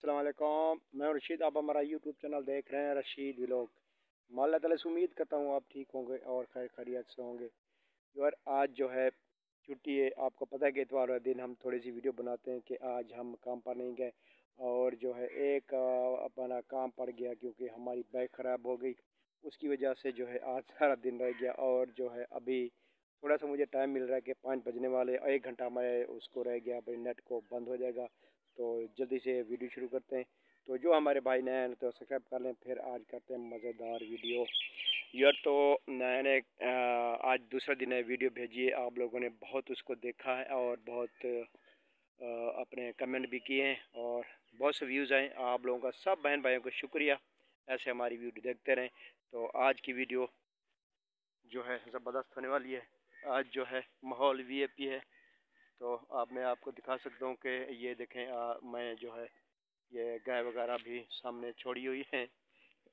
अस्सलाम वालेकुम। मैं हूं रशीद, आप हमारा यूट्यूब चैनल देख रहे हैं रशीद व्लॉग। मैं अल्लाह ताला से उम्मीद करता हूं आप ठीक होंगे और खैर खैरियत से होंगे। यार आज जो है छुट्टी है, आपको पता है कि इतवार वाले दिन हम थोड़ी सी वीडियो बनाते हैं कि आज हम काम पर नहीं गए और जो है एक अपना काम पड़ गया क्योंकि हमारी बाइक ख़राब हो गई। उसकी वजह से जो है आज सारा दिन रह गया और जो है अभी थोड़ा सा मुझे टाइम मिल रहा है कि 5 बजने वाले, 1 घंटा मैं उसको रह गया, भाई नेट को बंद हो जाएगा। तो जल्दी से वीडियो शुरू करते हैं। तो जो हमारे भाई नए हैं तो सब्सक्राइब कर लें। फिर आज करते हैं मज़ेदार वीडियो। यार तो मैंने आज दूसरा दिन है, वीडियो भेजी है, आप लोगों ने बहुत उसको देखा है और बहुत अपने कमेंट भी किए हैं और बहुत से व्यूज़ आए। आप लोगों का सब बहन भाइयों को शुक्रिया, ऐसे हमारी वीडियो देखते रहें। तो आज की वीडियो जो है ज़बरदस्त होने वाली है। आज जो है माहौल वीआईपी है। तो मैं आपको दिखा सकता हूँ कि ये देखें, मैं जो है ये गाय वगैरह भी सामने छोड़ी हुई हैं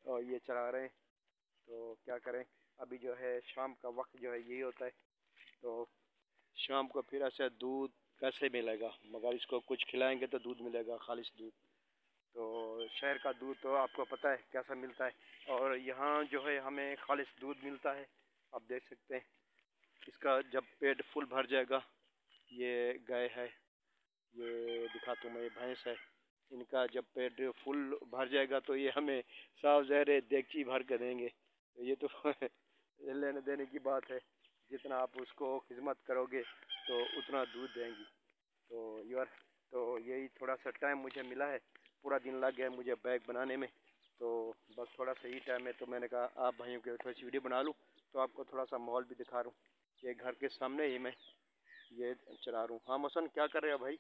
और ये चरा रहे हैं। तो क्या करें, अभी जो है शाम का वक्त जो है यही होता है। तो शाम को फिर ऐसे दूध कैसे मिलेगा, मगर इसको कुछ खिलाएंगे तो दूध मिलेगा, खालिश दूध। तो शहर का दूध तो आपको पता है कैसा मिलता है और यहाँ जो है हमें खालिश दूध मिलता है। आप देख सकते हैं, इसका जब पेट फुल भर जाएगा, ये गाय है, ये दिखाता हूँ मैं, ये भैंस है, इनका जब पेट फुल भर जाएगा तो ये हमें साफ ज़हर देगची भर के देंगे। तो ये तो लेने देने की बात है, जितना आप उसको खिदमत करोगे तो उतना दूध देंगी। तो यार तो यही थोड़ा सा टाइम मुझे मिला है, पूरा दिन लग गया मुझे बैग बनाने में। तो बस थोड़ा सा ही टाइम है, तो मैंने कहा आप भाइयों की थोड़ी सी वीडियो बना लूँ। तो आपको थोड़ा सा माहौल भी दिखा रहा हूँ। ये घर के सामने ही मैं ये चला रहा हूँ। हाँ मौसन, क्या कर रहे हो भाई?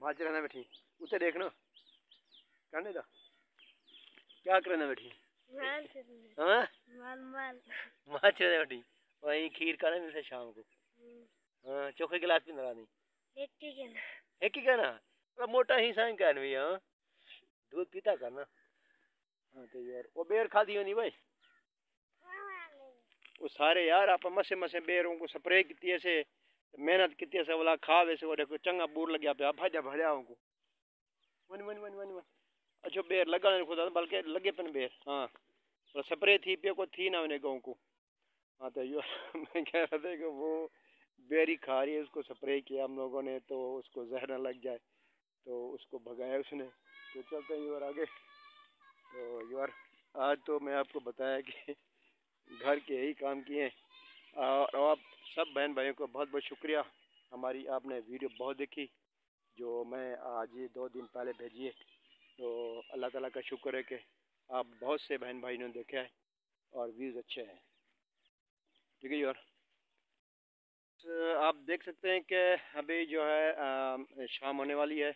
माच रहना बैठी उसे देखना कहने का क्या करना बैठी? हाँ माच रहना बैठी वही खीर का ना मिलता शाम को। हाँ चोखे गिलास भी नला नहीं एक ही कहना मतलब मोटा ही साइन कहना भैया। हाँ दूध पीता करना। हाँ तो यार वो बेर खा दी नहीं भाई, वो सारे यार आप मसे मसे बेरों को स्प्रे की ऐसे मेहनत की ऐसे वाला खा वैसे वो देखो चंगा बूर लग गया पे भाजा भजा उनको one one one one one. अच्छा बेर लगा नहीं खुदा बल्कि लगे पन बेर। हाँ तो स्प्रे थी पे को थी ना उन्हें गाँव को। हाँ तो यो मैं कह रहा था कि वो बेरी खा रही है, उसको स्प्रे किया हम लोगों ने तो उसको जहर न लग जाए, तो उसको भगाया उसने। तो चलते हैं यार आगे। तो यार आज तो मैं आपको बताया कि घर के यही काम किए और आप सब बहन भाइयों को बहुत बहुत शुक्रिया। हमारी आपने वीडियो बहुत देखी जो मैं आज ये 2 दिन पहले भेजी है। तो अल्लाह ताला का शुक्र है कि आप बहुत से बहन भाई ने देखा है और व्यूज़ अच्छे हैं। ठीक है यार, आप देख सकते हैं कि अभी जो है शाम होने वाली है।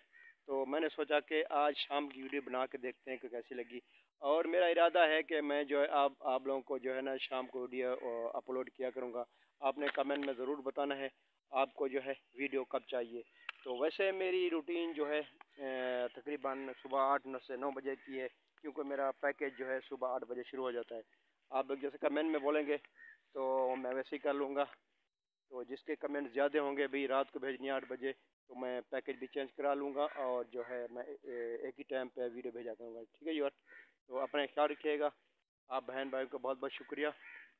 तो मैंने सोचा कि आज शाम की वीडियो बना के देखते हैं कि कैसी लगी। और मेरा इरादा है कि मैं जो है आप लोगों को जो है ना शाम को वीडियो अपलोड किया करूँगा। आपने कमेंट में ज़रूर बताना है आपको जो है वीडियो कब चाहिए। तो वैसे मेरी रूटीन जो है तकरीबन सुबह 8 से 9 बजे की है, क्योंकि मेरा पैकेज जो है सुबह 8 बजे शुरू हो जाता है। आप जैसे कमेंट में बोलेंगे तो मैं वैसे ही कर लूँगा। तो जिसके कमेंट ज़्यादा होंगे भाई रात को भेजनी 8 बजे, तो मैं पैकेज भी चेंज करा लूँगा और जो है मैं एक ही टाइम पे वीडियो भेजा करूँगा। ठीक है यार, तो अपना ख्याल रखिएगा। आप बहन भाई को बहुत बहुत शुक्रिया,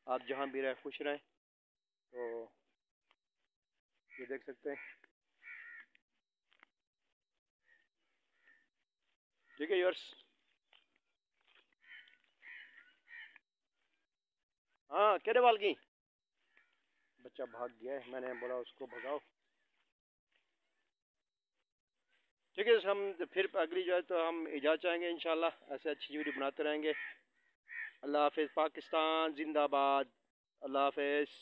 आप जहाँ भी रहें खुश रहें। तो ये देख सकते हैं। ठीक है यार, हाँ केड़े वाल की बच्चा भाग गया है, मैंने बोला उसको भगाओ। ठीक है, हम फिर अगली जो है तो हम इजाज़त चाहेंगे इंशाल्लाह, ऐसे अच्छी वीडियो बनाते रहेंगे। अल्लाह हाफिज़, पाकिस्तान जिंदाबाद। अल्लाह हाफिज़।